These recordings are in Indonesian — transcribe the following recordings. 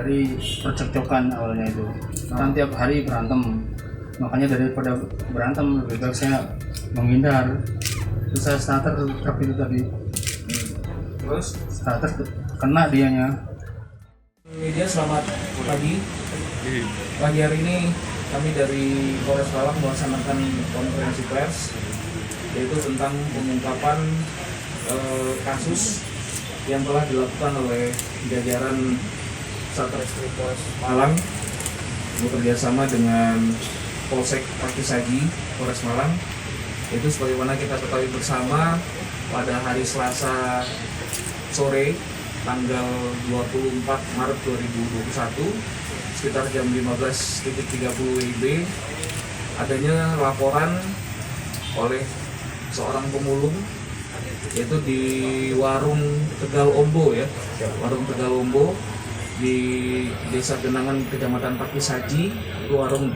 dari percekcokan awalnya itu. Kan tiap hari berantem, makanya daripada berantem lebih baik saya menghindar. Terus saya starter truk itu tadi, Terus starter kena dianya. media selamat pagi. Pagi hari ini kami dari Polres Malang melaksanakan konferensi pers yaitu tentang pengungkapan kasus yang telah dilakukan oleh jajaran Satreskrim Polres Malang bekerja sama dengan Polsek Pakisagi Polres Malang. Itu sebagaimana kita ketahui bersama, pada hari Selasa sore tanggal 24 Maret 2021 sekitar jam 15.30 WIB adanya laporan oleh seorang pemulung yaitu di warung Tegal Ombo ya, warung Tegal Ombo di Desa Genangan Kecamatan Pakisaji. Itu warung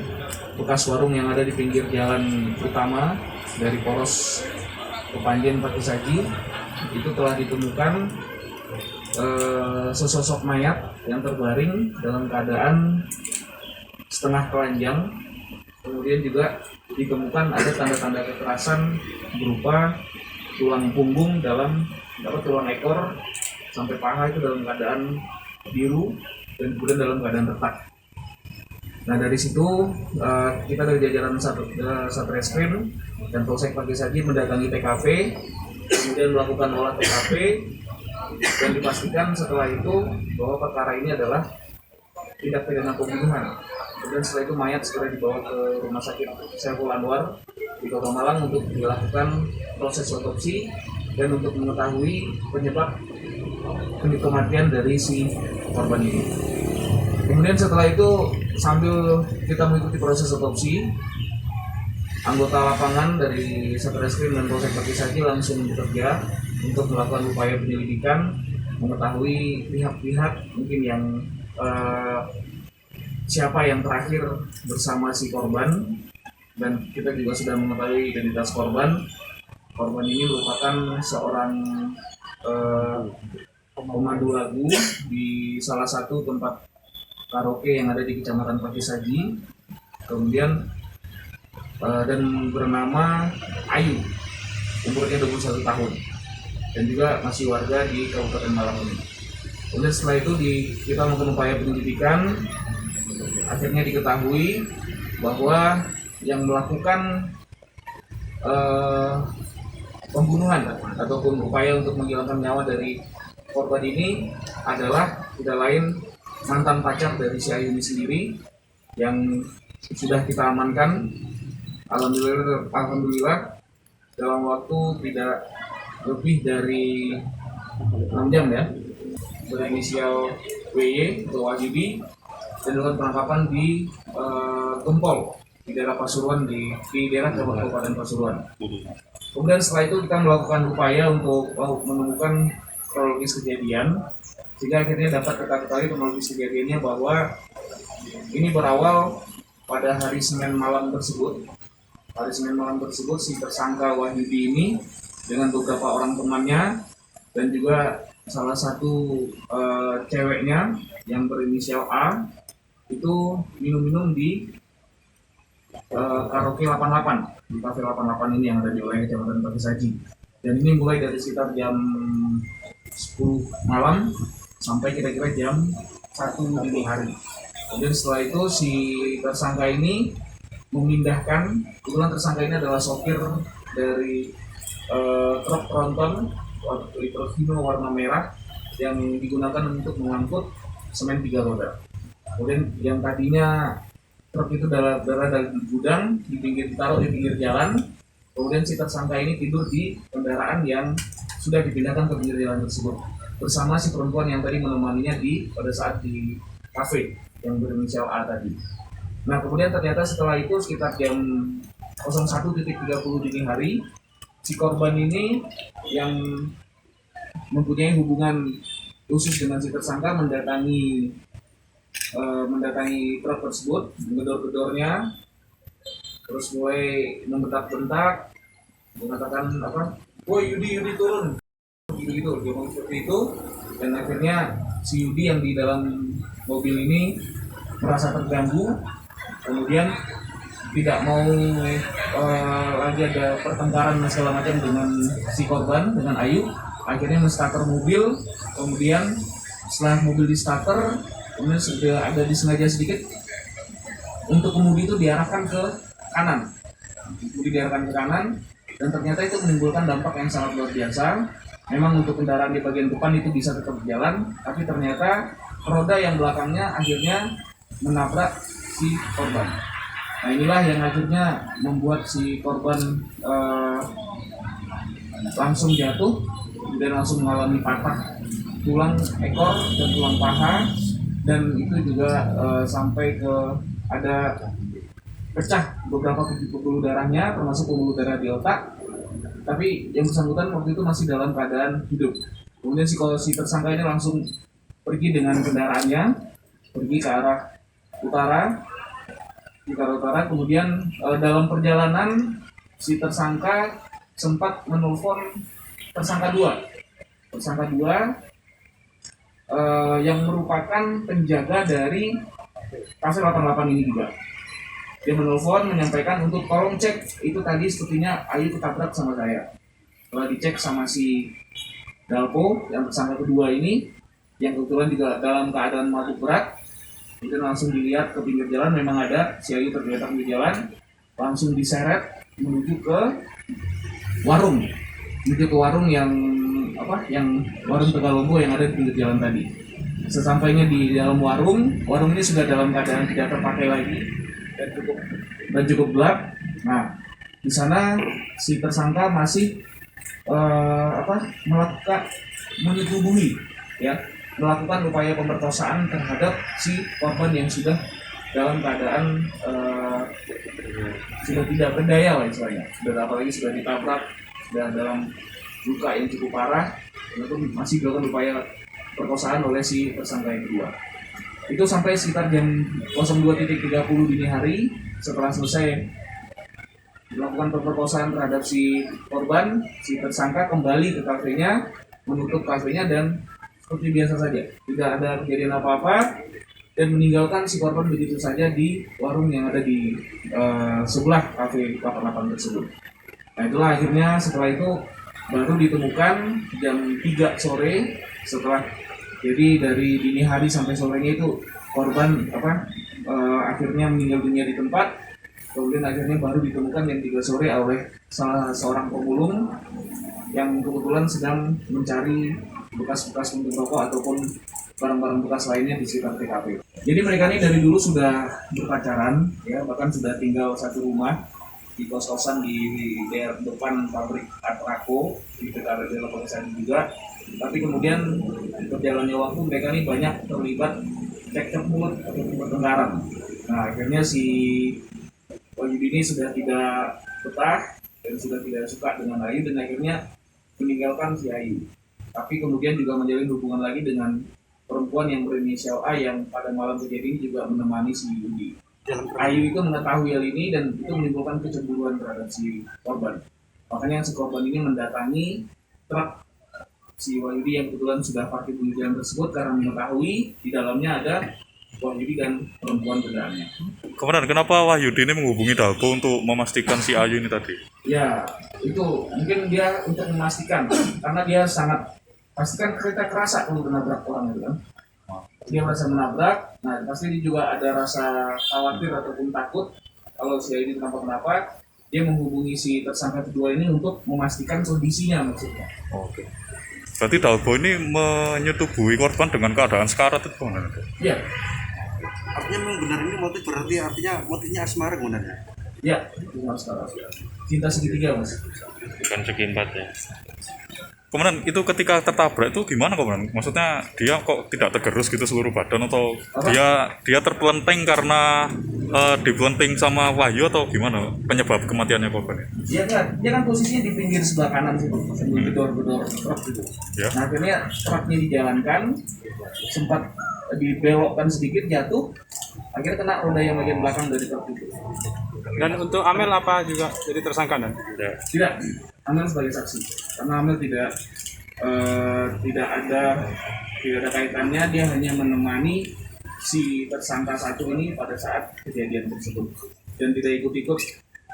bekas warung yang ada di pinggir jalan utama dari Poros Kepanjen Pakisaji. Itu telah ditemukan sesosok mayat yang terbaring dalam keadaan setengah telanjang. Kemudian juga ditemukan ada tanda-tanda kekerasan berupa tulang punggung tulang ekor sampai paha itu dalam keadaan biru dan kemudian dalam keadaan retak. Nah dari situ kita dari jajaran Satreskrim dan Polsek Pakisagi mendatangi TKP, kemudian melakukan olah TKP dan dipastikan setelah itu bahwa perkara ini adalah tindak pidana pembunuhan. Kemudian setelah itu mayat segera dibawa ke Rumah Sakit Saiful Anwar di Kota Malang untuk dilakukan proses otopsi dan untuk mengetahui penyebab kematian dari si korban ini. Kemudian setelah itu sambil kita mengikuti proses otopsi, anggota lapangan dari Satreskrim dan Polsek Pakisagi langsung bekerja untuk melakukan upaya penyelidikan, mengetahui pihak-pihak mungkin yang siapa yang terakhir bersama si korban, dan kita juga sudah mengetahui identitas korban. Korban ini merupakan seorang pemandu lagu di salah satu tempat karaoke yang ada di Kecamatan Pakisagi. Kemudian dan bernama Ayu, umurnya 21 tahun dan juga masih warga di Kabupaten Malang ini. Kemudian setelah itu kita melakukan upaya penyelidikan, akhirnya diketahui bahwa yang melakukan pembunuhan ataupun upaya untuk menghilangkan nyawa dari korban ini adalah tidak lain mantan pacar dari si Ayu ini sendiri yang sudah kita amankan. Alhamdulillah dalam waktu tidak lebih dari 6 jam ya, berinisial WY atau Wahyudi, dan dilakukan penangkapan di Gempol di daerah Pasuruan, di daerah Kabupaten Pasuruan. Kemudian setelah itu kita melakukan upaya untuk menemukan kronologis kejadian, sehingga akhirnya dapat kita ketahui kronologis kejadiannya bahwa ini berawal pada hari Senin malam tersebut. Hari Senin malam tersebut si tersangka Wahyudi ini dengan beberapa orang temannya dan juga salah satu ceweknya yang berinisial A itu minum-minum di karaoke 88, di kafe 88 ini yang ada di wilayah Kecamatan Pakisagi. Dan ini mulai dari sekitar jam 10 malam sampai kira-kira jam 1 dini hari. Kemudian setelah itu si tersangka ini memindahkan, kebetulan tersangka ini adalah sopir dari truk tronton truk Hino warna merah yang digunakan untuk mengangkut semen 3 roda. Kemudian yang tadinya truk itu berada dari gudang ditaruh di pinggir jalan. Kemudian si tersangka ini tidur di kendaraan yang sudah dipindahkan ke pinggir jalan tersebut bersama si perempuan yang tadi menemaninya pada saat di kafe yang berinisial A tadi. Nah kemudian ternyata setelah itu sekitar jam 01.30 dini hari, si korban ini yang mempunyai hubungan khusus dengan si tersangka mendatangi truk tersebut, menggedor-gedornya, terus mulai membentak-bentak, mengatakan "Woi Yudi turun," gitu dia ngomong seperti itu, dan akhirnya si Yudi yang di dalam mobil ini merasa terganggu, kemudian tidak mau lagi ada pertengkaran dan segala macam dengan si korban, dengan Ayu. Akhirnya men-starter mobil, kemudian setelah mobil di starter, kemudian sudah ada disengaja sedikit untuk kemudi itu diarahkan ke kanan. Kemudi diarahkan ke kanan, dan ternyata itu menimbulkan dampak yang sangat luar biasa. Memang untuk kendaraan di bagian depan itu bisa tetap berjalan, tapi ternyata roda yang belakangnya akhirnya menabrak si korban. Nah inilah yang akhirnya membuat si korban langsung jatuh, kemudian langsung mengalami patah tulang ekor dan tulang paha, dan itu juga sampai ke ada pecah beberapa pembuluh darahnya, termasuk pembuluh darah di otak. Tapi yang bersangkutan waktu itu masih dalam keadaan hidup. Kemudian si tersangka ini langsung pergi dengan kendaraannya, pergi ke arah utara. Kemudian dalam perjalanan si tersangka sempat menelpon tersangka dua yang merupakan penjaga dari Cafe 88 ini juga. Dia menelpon menyampaikan untuk tolong cek itu tadi sepertinya Ayu ketabrak sama saya. Setelah dicek sama si Dalpo yang tersangka kedua ini, yang kebetulan juga dalam keadaan mabuk berat, itu langsung dilihat ke pinggir jalan, memang ada si Ayu tergeletak di jalan, langsung diseret menuju ke warung yang warung Tegalombo yang ada di pinggir jalan tadi. Sesampainya di dalam warung ini sudah dalam keadaan tidak terpakai lagi dan cukup gelap. Nah, di sana si tersangka masih melakukan upaya pemerkosaan terhadap si korban yang sudah dalam keadaan sudah tidak berdaya lah istilahnya, apalagi sudah ditabrak, sudah dalam luka yang cukup parah, itu masih dilakukan upaya perkosaan oleh si tersangka yang kedua. Itu sampai sekitar jam 02.30 dini hari. Setelah selesai melakukan pemerkosaan terhadap si korban, si tersangka kembali ke kafenya, menutup kafenya dan seperti biasa saja, tidak ada kejadian apa-apa, dan meninggalkan si korban begitu saja di warung yang ada di sebelah kafe 88 tersebut. Nah itulah akhirnya setelah itu baru ditemukan jam 3 sore, setelah jadi dari dini hari sampai sorenya itu korban akhirnya meninggal dunia di tempat. Kemudian akhirnya baru ditemukan jam 3 sore oleh salah seorang pemulung yang kebetulan sedang mencari bekas-bekas puntung rokok ataupun barang-barang bekas lainnya di sekitar TKP. Jadi mereka ini dari dulu sudah berpacaran, ya, bahkan sudah tinggal satu rumah di kos-kosan di daerah depan pabrik Atraco di TKP lokasi juga. Tapi kemudian berjalannya waktu mereka ini banyak terlibat cekcok mulut atau pertengkaran. Nah akhirnya si Wahyudi ini sudah tidak betah dan sudah tidak suka dengan Ayu dan akhirnya meninggalkan si Ayu. Tapi kemudian juga menjalin hubungan lagi dengan perempuan yang berinisial A yang pada malam kejadian juga menemani si Yudi. Ayu itu mengetahui hal ini dan itu menimbulkan kecemburuan terhadap si korban. Makanya si korban ini mendatangi truk si Wahyudi yang kebetulan sudah parkir di jalan tersebut karena mengetahui di dalamnya ada Wahyudi dan perempuan kendaraannya. Kemudian kenapa Wahyudi ini menghubungi Dalpo untuk memastikan si Ayu ini tadi? Ya, itu mungkin dia untuk memastikan karena dia sangat pastikan kereta kerasa kalau menabrak orang itu kan. Dia merasa menabrak, nah pasti dia juga ada rasa khawatir ataupun takut kalau si Ayu ini kenapa-kenapa. Dia menghubungi si tersangka kedua ini untuk memastikan kondisinya maksudnya. Oke. Berarti Dalpo ini menyetubuhi korban dengan keadaan sekarat itu benar? Iya. Artinya memang benar ini motif berarti artinya motifnya asmara sebenarnya? Iya, itu sekarat. Cinta segitiga mas. Bukan segi empat ya. Kemudian itu ketika tertabrak itu gimana kemudian? Maksudnya dia kok tidak tergerus gitu seluruh badan atau dia terpelenting karena dipelenting sama Wahyu atau gimana penyebab kematiannya korban? Dia kan posisinya di pinggir sebelah kanan situ, sambil gedor-gedor truk gitu. Ya. Nah akhirnya truknya dijalankan, sempat dibelokkan sedikit jatuh, akhirnya kena roda yang bagian belakang dari truk itu. Dan untuk Amel apa juga jadi tersangka dan? Ya. Tidak, Amel sebagai saksi, karena Amel tidak ada kaitannya, dia hanya menemani si tersangka satu ini pada saat kejadian tersebut, dan tidak ikut-ikut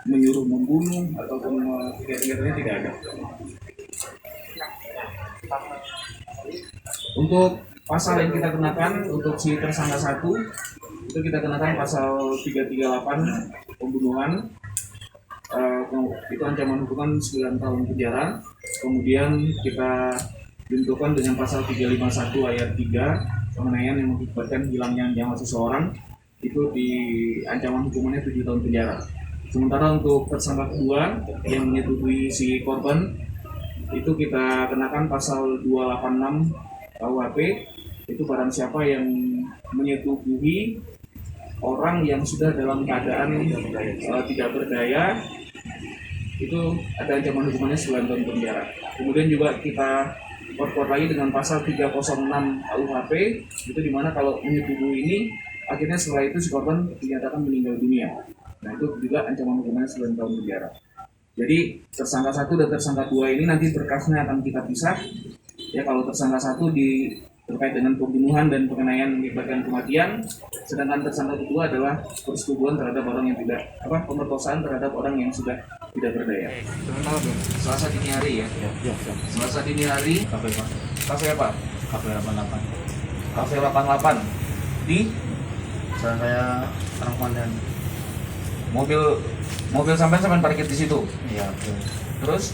menyuruh membunuh ataupun kegiatan-kegiatannya tidak ada. Untuk pasal yang kita kenakan untuk si tersangka satu itu kita kenakan pasal 338 pembunuhan, itu ancaman hukuman 9 tahun penjara. Kemudian kita bentukan dengan pasal 351 ayat 3 penganiayaan yang mengakibatkan hilangnya nyawa seseorang, itu di ancaman hukumannya 7 tahun penjara. Sementara untuk tersangka kedua yang menyetujui si korban itu kita kenakan pasal 286 KUHP, itu barang siapa yang menyetujui orang yang sudah dalam keadaan tidak berdaya, itu ada ancaman hukumannya 9 tahun penjara. Kemudian juga kita perkuat lagi dengan pasal 306 KUHP, itu dimana kalau menyetujui ini akhirnya setelah itu si korban dinyatakan meninggal dunia. Nah itu juga ancaman hukumannya 9 tahun penjara. Jadi tersangka 1 dan tersangka 2 ini nanti berkasnya akan kita pisah. Ya kalau tersangka 1 terkait dengan pembunuhan dan penganiayaan mengakibatkan kematian, sedangkan tersangka kedua adalah persetubuhan terhadap orang yang tidak pemerkosaan terhadap orang yang sudah tidak berdaya. Selasa dini hari ya? Ya. Selasa dini hari. Kafe Pak. Kafe apa? Kafe 88. Kafe 88 di Jalan Raya Rangkuman. Mobil sampai parkir di situ. Iya betul. Terus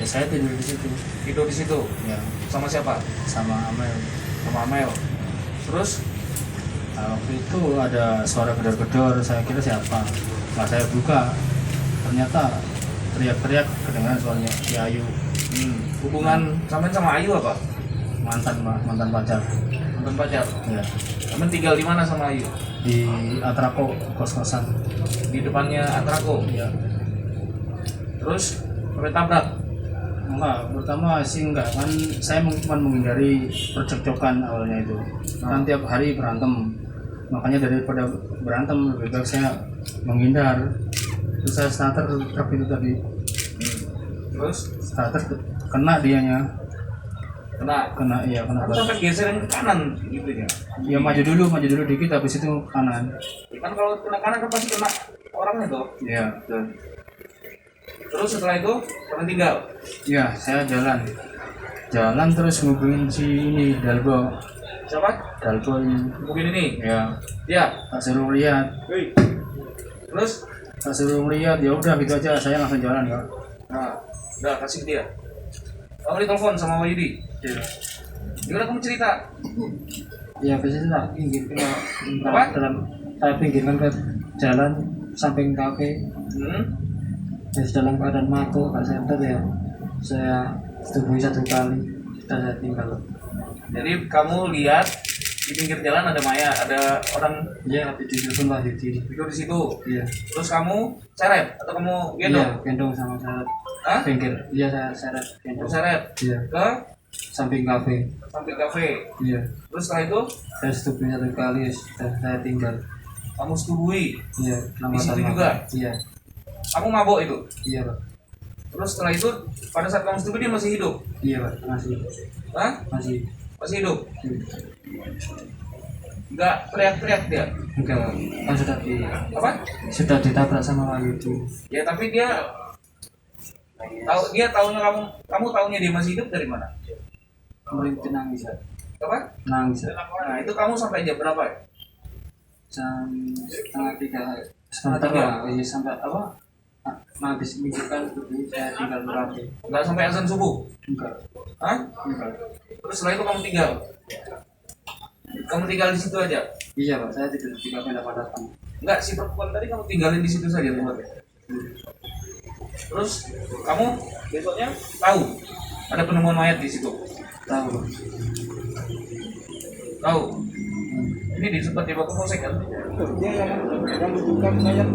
Ya saya tidur di situ. tidur di situ Ya sama siapa? sama Amel. Sama Amel. Terus Waktu itu ada suara gedor-gedor, saya kira siapa. Nah saya buka, ternyata teriak-teriak kedengaran suaranya si Ayu. hubungan sampean sama Ayu apa? Mantan pacar. Mantan pacar. Ya. Sampean tinggal di mana sama Ayu? Di Atrako kos-kosan. Di depannya Atrako. Ya. Terus sampai tabrak. Enggak, pertama sih enggak kan, saya cuma menghindari percekcokan awalnya itu. Kan tiap hari berantem, makanya daripada berantem lebih baik saya menghindar. Terus saya starter truk itu tadi, Terus starter kena dianya, kena. kena Aku sampai geser ke kanan gitu ya. Ya maju dulu dikit, habis itu kanan. Kan kalau kena kanan kan pasti kena orangnya tuh. Iya betul. Terus setelah itu kalian tinggal. Iya saya jalan terus ngubungin si ini Dalbo ini. Mungkin ini. Ya Ya. tak suruh lihat. Terus Tak suruh lihat, ya udah gitu aja, saya langsung jalan ya. nah, udah kasih dia. Kamu ditelepon sama Wahyudi. Iya. Gimana kamu cerita? Ya biasanya tak pinggirkan Apa? saya pinggirkan ke jalan samping kafe. Dalam keadaan mabuk, Pak Center ya. Saya setubuhi 1 kali, sudah saya tinggal. Jadi kamu lihat di pinggir jalan ada ada orang Iya, habis ditelepon Wahyudi. tidur di situ. Iya. Terus kamu seret atau kamu gendong? Iya, gendong sama seret. Hah? Pinggir. Iya, saya seret Kamu gendong. seret Iya, ke samping kafe. samping kafe. Iya. Terus setelah itu Saya setubuhi 1 kali, sudah saya tinggal. kamu setubui. Iya, Di situ juga? Iya. Kamu mabok itu. Iya, Pak. Terus setelah itu pada saat kamu setubui dia masih hidup. Iya, Pak. Masih. Hah? Masih hidup. Enggak teriak-teriak dia. Enggak, kan Apa? sudah ditabrak sama Wahyudi. Ya tapi dia tahunya kamu tahunya dia masih hidup dari mana? Merintih nangis, Pak. Apa? Nangis. Nah itu kamu sampai jam berapa ya? Jam 2:30 sebentar lah, ini sampai apa? Habis mikirkan itu saya tinggal merapi. Enggak sampai azan subuh? Enggak. Hah? Enggak. Terus setelah itu kamu tinggal? Kamu tinggal di situ aja? Iya, Pak, saya tidur di kafe 88. Enggak, si perempuan tadi kamu tinggalin di situ saja tempatnya. Terus kamu besoknya tahu ada penemuan mayat di situ? Tahu, Pak. Tahu? Ini di sempat dibawa ke polsek kan? Dia yang menunjukkan mayat.